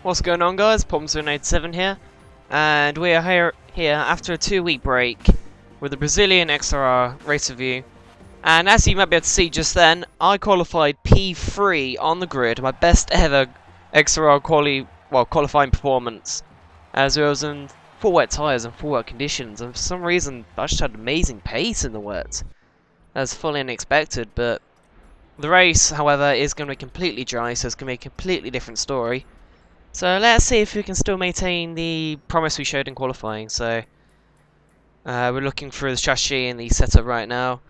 What's going on, guys? Pomzone87 here, and we are here after a 2-week break with the Brazilian XRR race review. And as you might be able to see just then, I qualified P3 on the grid, my best ever XRR qualifying performance, as I was in full wet tyres and full wet conditions, and for some reason I just had amazing pace in the wet. That's fully unexpected, but the race, however, is going to be completely dry, so it's going to be a completely different story. So let's see if we can still maintain the promise we showed in qualifying. So we're looking through the strategy and the setup right now,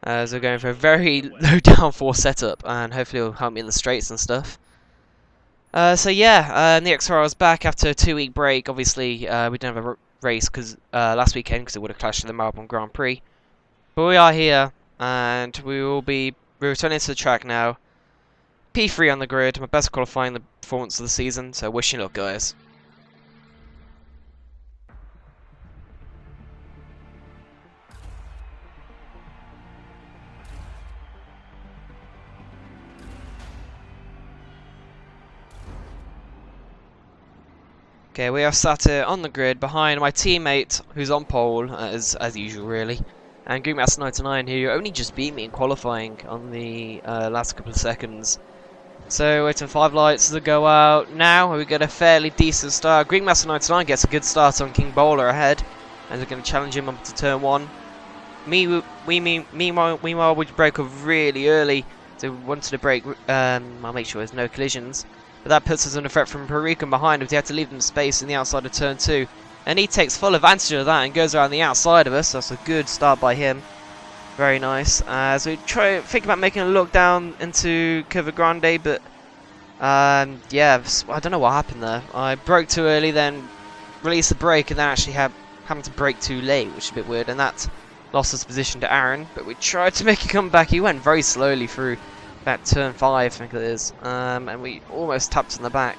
as we're going for a very low downforce setup, and hopefully it'll help me in the straights and stuff. So yeah, the XRR is back after a 2-week break. Obviously, we didn't have a race because last weekend because it would have clashed with the Melbourne Grand Prix. But we are here, and we will be returning to the track now. P3 on the grid, my best qualifying performance of the season, so wish you luck, guys. Okay, we are sat here on the grid behind my teammate, who's on pole, as usual really, and Maximise, who only just beat me in qualifying on the last couple of seconds. So waiting for 5 lights to go out. Now we get a fairly decent start. Maximise gets a good start on King Bowler ahead, and we're going to challenge him up to turn 1. Meanwhile, we broke up really early, so we wanted to break. I'll make sure there's no collisions. But that puts us under threat from Puerto Rican behind him. He had to leave them space in the outside of turn 2, and he takes full advantage of that and goes around the outside of us. That's a good start by him. Very nice. As we think about making a look down into Curva Grande, but yeah, I don't know what happened there. I broke too early, then released the brake, and then actually having to brake too late, which is a bit weird, and that lost us position to Aaron. But we tried to make a comeback. He went very slowly through that turn 5, I think it is, and we almost tapped in the back.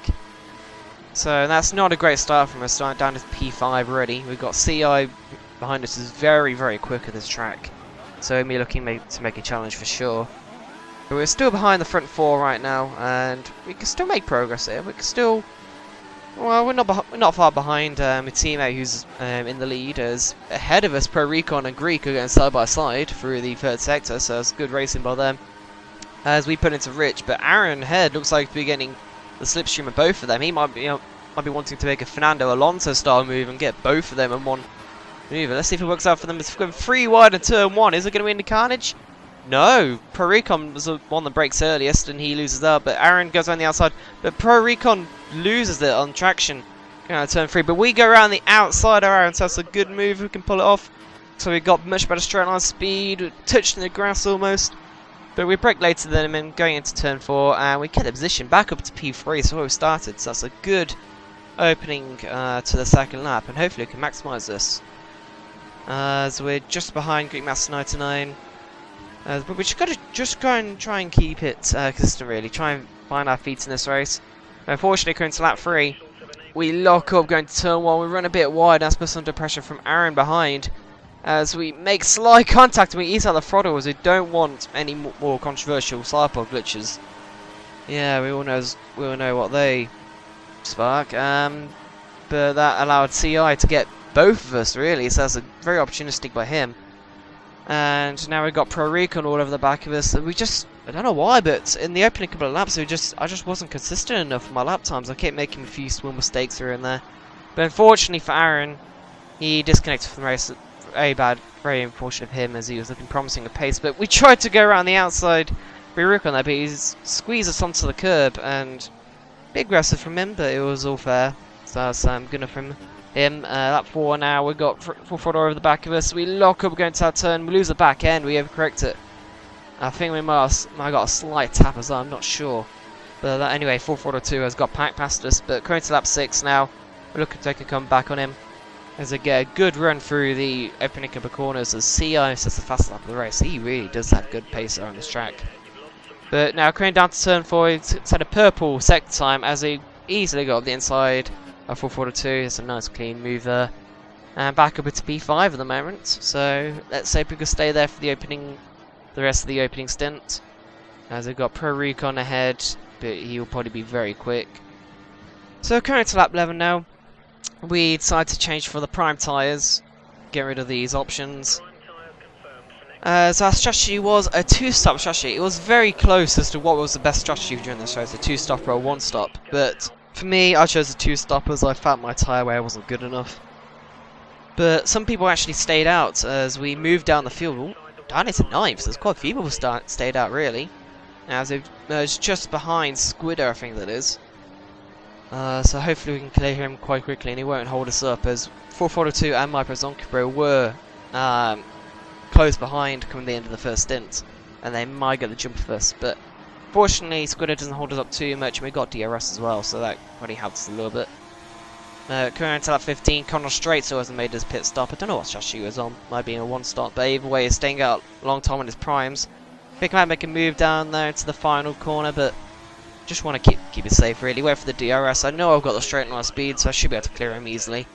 So that's not a great start from us. Starting down to P5 already. We've got CI behind us, is very, very quick at this track. So me looking to make a challenge for sure. But we're still behind the front 4 right now, and we can still make progress here. We can still, well, we're not far behind a teammate who's in the lead. As ahead of us, Pro Recon and Greek are going side by side through the 3rd sector, so it's good racing by them. As we put into Rich, but Aaron ahead looks like to be getting the slipstream of both of them. He might be wanting to make a Fernando Alonso style move and get both of them in one maneuver. Let's see if it works out for them. It's going 3 wide in turn 1. Is it going to be in the carnage? No. Pro Recon was the one that breaks earliest and he loses out, but Aaron goes on the outside. But Pro Recon loses it on traction going out of turn 3. But we go around the outside of Aaron, so that's a good move. We can pull it off. So we've got much better straight line speed. We're touching the grass almost. But we break later than him and going into turn 4, and we get the position back up to P3, so where we started. So that's a good opening to the 2nd lap, and hopefully we can maximise this. So we're just behind Greek Master 99. But we just got to go and try and keep it consistent, really. Try and find our feet in this race. Unfortunately, going to lap 3, we lock up going to turn 1. We run a bit wide, that's put us under pressure from Aaron behind. As we make slight contact and we ease out the throttle, as we don't want any more controversial sidepod glitches. Yeah, we all know what they spark. But that allowed CI to get both of us, really, so that's very opportunistic by him. And now we've got Pro Recon all over the back of us. We just, I don't know why, but in the opening couple of laps, I just wasn't consistent enough for my lap times. I kept making a few small mistakes here and there. But unfortunately for Aaron, he disconnected from the race. Very unfortunate of him, as he was looking promising at pace. But we tried to go around the outside. We rook on that, but he's squeezed us onto the curb, and a bit aggressive from him, but it was all fair. So that's good enough from him. Lap 4 now, we've got full throttle over the back of us. We lock up going to our turn, we lose the back end, we overcorrect it. I think we might have got a slight tap as well, I'm not sure. But anyway, full throttle 2 has got packed past us, but going to lap 6 now, we're looking to take a comeback on him. As I get a good run through the opening couple of corners, as CI sets the fast lap of the race. He really does have good pace on this track. But now coming down to turn 4, it's had a purple sector time as he easily got up the inside of 442. It's a nice clean move there. And back up into P5 at the moment. So let's say we can stay there for the rest of the opening stint. As we've got Pro Recon ahead, but he'll probably be very quick. So current to lap 11 now. We decided to change for the prime tyres, get rid of these options. So our strategy was a 2-stop strategy. It was very close as to what was the best strategy during this race, a 2-stop or a 1-stop. But for me, I chose a 2-stop as I felt my tyre wear wasn't good enough. But some people actually stayed out as we moved down the field. Down into 9th, so there's quite a few people stayed out really. As they've merged just behind Squidder, I think that is. So hopefully we can clear him quite quickly and he won't hold us up, as 442 and my Zonkibro were close behind coming the end of the first stint, and they might get the jump of us. But fortunately, Squidder doesn't hold us up too much, and we got DRS as well, so that probably helps us a little bit. Coming into lap 15, Connor Straight still hasn't made his pit stop. I don't know what strategy he was on, might be a 1-stop, but either way, he's staying out a long time on his primes. Think might make a move down there into the final corner, but just want to keep it safe really. Wait for the DRS. I know I've got the straight line speed, so I should be able to clear him easily.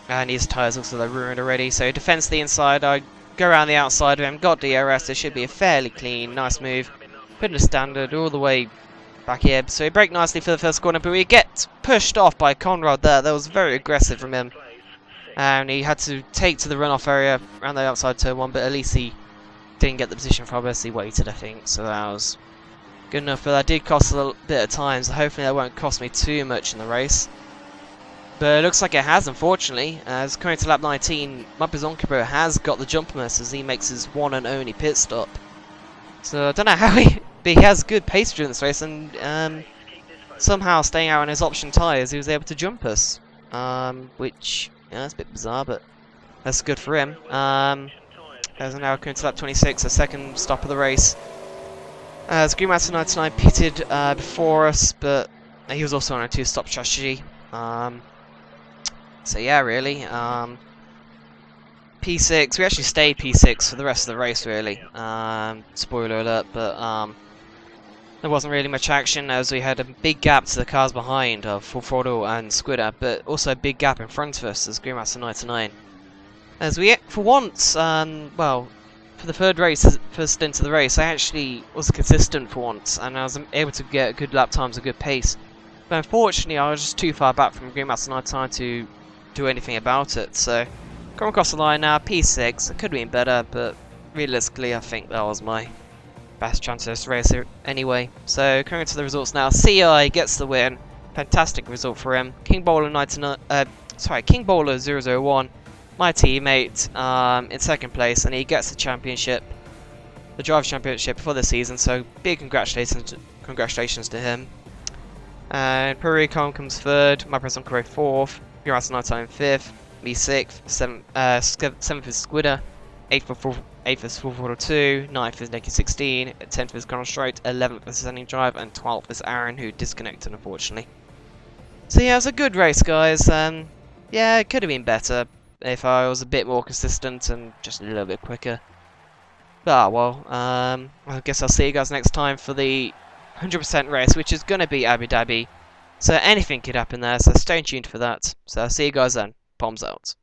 And his tyres looks like they're ruined already, so defends the inside. I go around the outside of him, got DRS. It should be a fairly clean, nice move. Put in a standard all the way back here. So he braked nicely for the first corner, but we get pushed off by Conrad there. That was very aggressive from him. And he had to take to the runoff area around the outside turn 1, but at least he didn't get the position from us. He waited, I think, so that was good enough. But that did cost a little bit of time, so hopefully that won't cost me too much in the race. But it looks like it has, unfortunately. As coming to lap 19, Zonkibro has got the jump on us as he makes his one and only pit stop. So I don't know how but he has good pace during this race, and somehow staying out on his option tyres, he was able to jump us. Which, yeah, that's a bit bizarre, but that's good for him. As now coming to lap 26, a second stop of the race. As Greenmaster 99 pitted before us, but he was also on a 2-stop strategy. So yeah, really. P6, we actually stayed P6 for the rest of the race, really. Spoiler alert, but there wasn't really much action as we had a big gap to the cars behind of Full Throttle and Squidder, but also a big gap in front of us as Greenmaster 99. As we, for once, well, for the first stint of the race, I actually was consistent for once, and I was able to get good lap times, a good pace. But unfortunately, I was just too far back from Greenmaster 99 to do anything about it. So, come across the line now, P6. It could have been better, but realistically, I think that was my best chance of this race anyway. So, coming to the results now, CI gets the win. Fantastic result for him. King Bowler 001. My teammate in second place, and he gets the championship, the Drive Championship for the season, so big congratulations to him. And Pericon comes third, my present career 4th, Greenmaster 99 5th, me 6th, 7th is Squidder, 8th is Full Throttle 2, 9th is Naked 16, 10th is Connor Straight, 11th is Standing Drive, and 12th is Aaron, who disconnected unfortunately. So yeah, it was a good race, guys. Yeah, it could have been better if I was a bit more consistent and just a little bit quicker. But well, I guess I'll see you guys next time for the 100% race, which is going to be Abu Dhabi. So anything could happen there, so stay tuned for that. So I'll see you guys then. Bombs out.